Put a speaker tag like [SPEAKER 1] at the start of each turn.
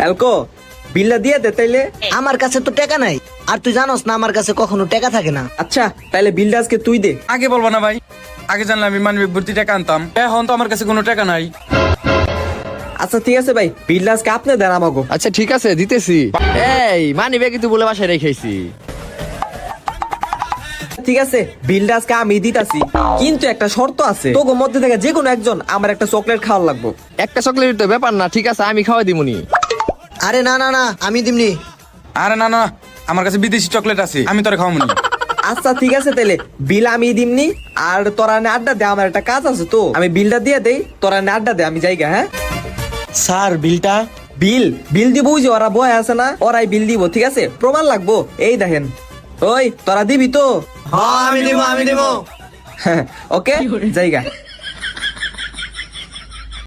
[SPEAKER 1] এলকো বিলটা দিয়ে দে তাইলে।
[SPEAKER 2] আমার কাছে তো টাকা নাই, আর তুই জানোস না আমার কাছে কখনো টাকা থাকে না।
[SPEAKER 1] আচ্ছা তাইলে বিলটা আজকে তুই দে।
[SPEAKER 3] আগে বলবো না ভাই, আগে জানলে আমি মানবিক ভর্তি টাকা আনতাম, এখন তো আমার কাছে কোনো টাকা নাই।
[SPEAKER 1] আচ্ছা ঠিক আছে ভাই, বিলটা আজকে আপনি দেন আমাকে।
[SPEAKER 4] আচ্ছা ঠিক আছে দিতেছি। এই মানি ব্যাগ তুই বলে বাসায় রেখেছি।
[SPEAKER 1] ঠিক আছে বিলটা আজকে আমি দিতাছি, কিন্তু একটা শর্ত আছে, তোকে মধ্যে থেকে যে কোনো একজন আমার একটা চকলেট খাওয়ার লাগবে।
[SPEAKER 4] একটা চকলেট তো ব্যাপার না, ঠিক আছে আমি খাওয়াই দিমুনি।
[SPEAKER 2] আরে না না না, আমি দিমনি।
[SPEAKER 3] আরে না না, আমার কাছে বিদেশি চকলেট আছে, আমি তোরে খাওয়াবো না।
[SPEAKER 1] আচ্ছা ঠিক আছে তাইলে বিল আমি দিমনি, আর তোরা নে আড্ডা দে, আমার একটা কাজ আছে তো, আমি বিলটা দিয়ে দেই, তোরা নে আড্ডা দে, আমি যাইগা। হ্যাঁ
[SPEAKER 5] স্যার বিলটা?
[SPEAKER 1] বিল বিল দিব, ওই যে ওরা বয় আছে না, ওরাই বিল দিব। ঠিক আছে প্রমাণ লাগবো, এই দেখেন। ওই তোরা দিবি তো?
[SPEAKER 2] হ্যাঁ আমি দিব।
[SPEAKER 1] ওকে জায়গা।